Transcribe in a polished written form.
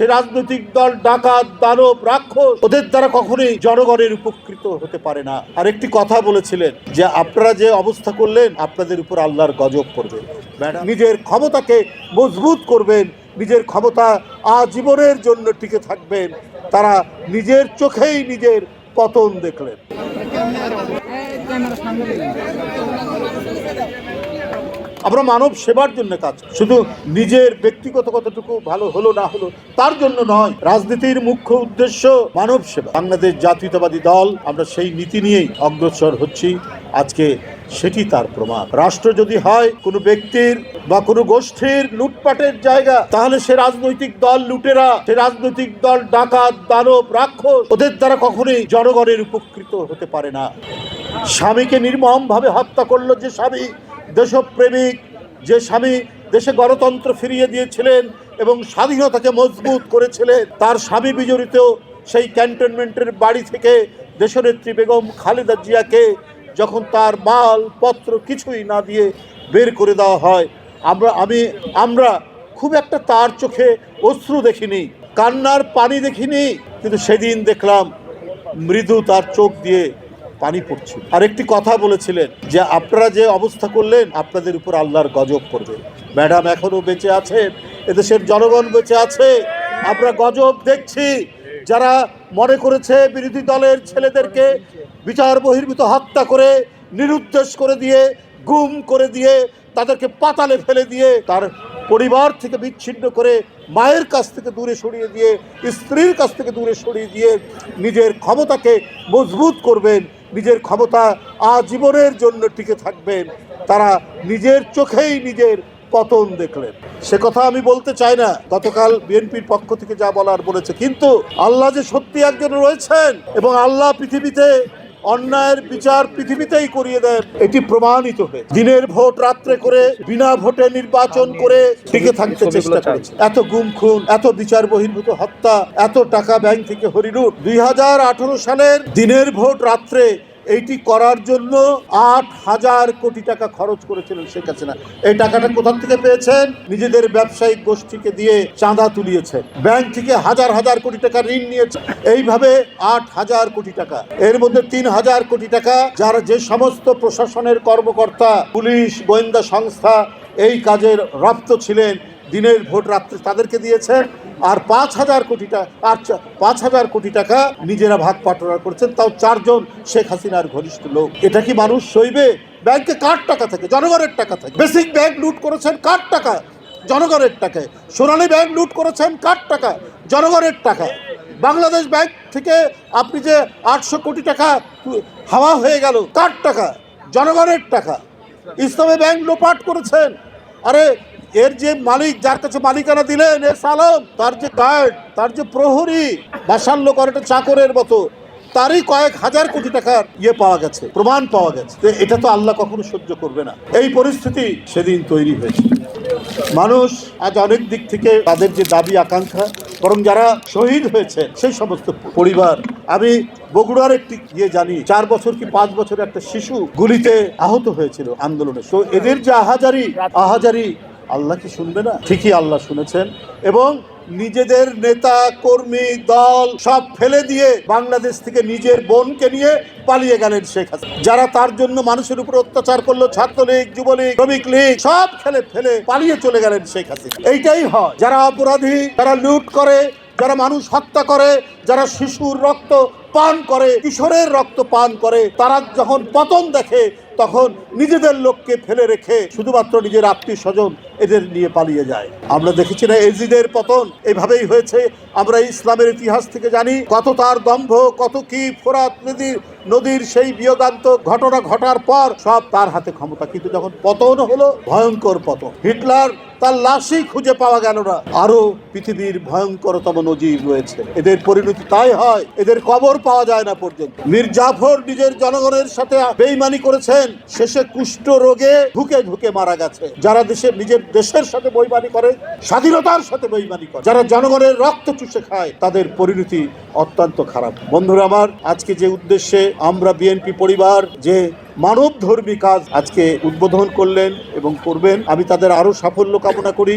সে রাজনৈতিক দল ডাকাত দানব রাক্ষস ওদের দ্বারা কখনোই জনগণের উপকৃত হতে পারে না। আর একটি কথা বলেছিলেন যে আপনারা যে অবস্থা করলেন আপনাদের উপর আল্লাহর গজব পড়বে। নিজের ক্ষমতাকে মজবুত করবেন, নিজের ক্ষমতা আজীবনের জন্য টিকে থাকবেন। তারা নিজের চোখেই নিজের পতন দেখলেন। আমরা মানব সেবার জন্য কাজ, শুধু নিজের ব্যক্তিগত কতটুকু ভালো হলো না হলো তার জন্য নয়। রাজনীতির মুখ্য উদ্দেশ্য মানব সেবা। বাংলাদেশ জাতীয়তাবাদী দল আমরা সেই নীতি নিয়েই অগ্রসর হচ্ছি। আজকে সেটি তার প্রমাণ। রাষ্ট্র যদি হয় কোনো ব্যক্তির বা কোনো গোষ্ঠীর লুটপাটের জায়গা, তাহলে সে রাজনৈতিক দল লুটেরা, সে রাজনৈতিক দল ডাকাত দানব রাক্ষস ওদের দ্বারা কখনোই জনগণের উপকৃত হতে পারে না। স্বামীকে নির্মমভাবে হত্যা করলো যে স্বামী, দেশপ্রেমিক যে স্বামী দেশে গণতন্ত্র ফিরিয়ে দিয়েছিলেন এবং স্বাধীনতাকে মজবুত করেছিলেন, তার স্বামী বিজড়িত সেই ক্যান্টনমেন্টের বাড়ি থেকে দেশনেত্রী বেগম খালেদা জিয়াকে যখন তার মাল পত্র কিছুই না দিয়ে বের করে দেওয়া হয়, আমরা খুব একটা তার চোখে অশ্রু দেখিনি, কান্নার পানি দেখিনি, কিন্তু সেদিন দেখলাম মৃদু তার চোখ দিয়ে পানি পড়ছে। আর একটি কথা বলেছিলেন যে আপনারা যে অবস্থা করলেন আপনাদের উপর আল্লাহর গজব পড়বে। ম্যাডাম এখনো বেঁচে আছেন, এদেশের জনগণ বেঁচে আছে, আমরা গজব দেখছি। যারা মনে করেছে বিরোধী দলের ছেলেদেরকে বিচার বহির্ভূত হত্যা করে নিরুদ্দেশ করে দিয়ে, গুম করে দিয়ে, তাদেরকে পাতালে ফেলে দিয়ে, তার পরিবার থেকে বিচ্ছিন্ন করে, মায়ের কাছ থেকে দূরে সরিয়ে দিয়ে, স্ত্রীর কাছ থেকে দূরে সরিয়ে দিয়ে নিজের ক্ষমতাকে মজবুত করবেন, নিজের ক্ষমতা আজীবনের জন্য টিকে থাকবেন, তারা নিজের চোখেই নিজের পতন দেখলেন। সে কথা আমি বলতে চাই না, গতকাল বিএনপির পক্ষ থেকে যা বলার বলেছে, কিন্তু আল্লাহ যে সত্যি একজন রয়েছেন এবং আল্লাহ পৃথিবীতে অন্যায়ের বিচার পৃথিবীতেই করিয়ে দেন, এটি প্রমাণিত হয়েছে। দিনের ভোট রাত্রে করে বিনা ভোটে নির্বাচন করে টিকে থাকতে চেষ্টা করেছে। এত গুম খুন, এত বিচার বহির্ভূত হত্যা, এত টাকা ব্যাংক থেকে হরিলুট। 2018 সালের দিনের ভোট রাত্রে এইটি করার জন্য 8,000 কোটি টাকা খরচ করেছিলেন শেখ হাসিনা। এই টাকাটা কোথা থেকে পেয়েছেন? নিজেদের ব্যবসায়িক গোষ্ঠীকে দিয়ে চাঁদা তুলিয়েছেন, ব্যাংক থেকে হাজার হাজার কোটি টাকা ঋণ নিয়েছে। এইভাবে 8,000 কোটি টাকা, এর মধ্যে 3,000 কোটি টাকা যারা যে সমস্ত প্রশাসনের কর্মকর্তা, পুলিশ, গোয়েন্দা সংস্থা এই কাজের রপ্ত ছিলেন, দিনের ভোট রাত্রে তাদেরকে দিয়েছেন। আর 5,000 কোটি টাকা নিজেরা ভাগ পাটরা করছেন, তাও 4 জন শেখ হাসিনার ঘনিষ্ঠ লোক। এটা কি মানুষ সইবে? ব্যাংকে কার টাকা থেকে? জনগণের টাকা থেকে। বেসিক ব্যাংক লুট করেছেন কার টাকা? জনগণের টাকায়। সোনালী ব্যাংক লুট করেছেন কার টাকা? জনগণের টাকা। বাংলাদেশ ব্যাংক থেকে আপনি যে 800 কোটি টাকা হাওয়া হয়ে গেল, কার টাকা? জনগণের টাকা। ইসলামী ব্যাংক লোপাট করেছেন। আরে এর যে মালিক, যার কাছে মালিকানা দিলেন, এর সালাম, তার যে গার্ড, তার যে প্রহরী, বাসাল্য করে একটা চাকরের মতো, তারই কয়েক হাজার কোটি টাকার পাওয়া গেছে, প্রমাণ পাওয়া গেছে। এটা তো আল্লাহ কখনো সহ্য করবে না। এই পরিস্থিতি সেদিন তৈরি হয়েছে। মানুষ আজ অনেক দিক থেকে তাদের যে দাবি আকাঙ্ক্ষা, বরং যারা শহীদ হয়েছে সেই সমস্ত পরিবার, আমি বগুড়ার একটি জানি, 4 বছর কি 5 বছর একটা শিশু গুলিতে আহত হয়েছিল আন্দোলনে। তো এদের যে আহাজারি আল্লাহ কি শুনবে না? ঠিকই আল্লাহ শুনেছেন এবং নিজেদের নেতা কর্মী দল সব ফেলে দিয়ে বাংলাদেশ থেকে নিজের বোনকে নিয়ে পালিয়ে গেলেন শেখ হাসিনা। যারা তার জন্য মানুষের উপর অত্যাচার করলো, ছাত্রলীগ, যুবলীগ, শ্রমিক লীগ, সব ফেলে পালিয়ে চলে গেলেন শেখ হাসিনা। এইটাই হয়। যারা অপরাধী, যারা লুট করে, যারা মানুষ হত্যা করে, যারা শিশুর রক্ত পান করে, কিশোরের রক্ত পান করে, তারা যখন পতন দেখে তখন নিজেদের লোককে ফেলে রেখে শুধুমাত্র নিজের আত্মীয় স্বজন এদের নিয়ে পালিয়ে যায়। আমরা দেখেছি না এজিদের পতন এইভাবেই হয়েছে। আমরা ইসলামের ইতিহাস থেকে জানি কত তার দম্ভ, কত কি ফোরাত নদীর সেই বিয়োগান্তক ঘটনা ঘটার পর সব তার হাতে ক্ষমতা, কিন্তু যখন পতন হলো, ভয়ঙ্কর পতন। হিটলার তার লাশই খুঁজে পাওয়া গেল না। আরো পৃথিবীর ভয়ঙ্করতম নজির রয়েছে। এদের পরিণতি তাই হয়, এদের কবর পাওয়া যায় না পর্যন্ত। মীর জাফর নিজের জনগণের সাথে বেইমানি করেছেন, শেষে কুষ্ঠ রোগে ঢুকে মারা গেছে। যারা নিজের দেশের সাথে বেইমানি করে, স্বাধীনতার সাথে বেইমানি করে, যারা জনগণের রক্ত চুষে খায়, তাদের পরিণতি অত্যন্ত খারাপ। বন্ধুরা আমার, আজকে যে উদ্দেশ্যে আমরা বিএনপি পরিবার যে মানবধর্মী কাজ আজকে উদ্বোধন করলেন এবং করবেন, আমি তাদের আরো সাফল্য কামনা করি।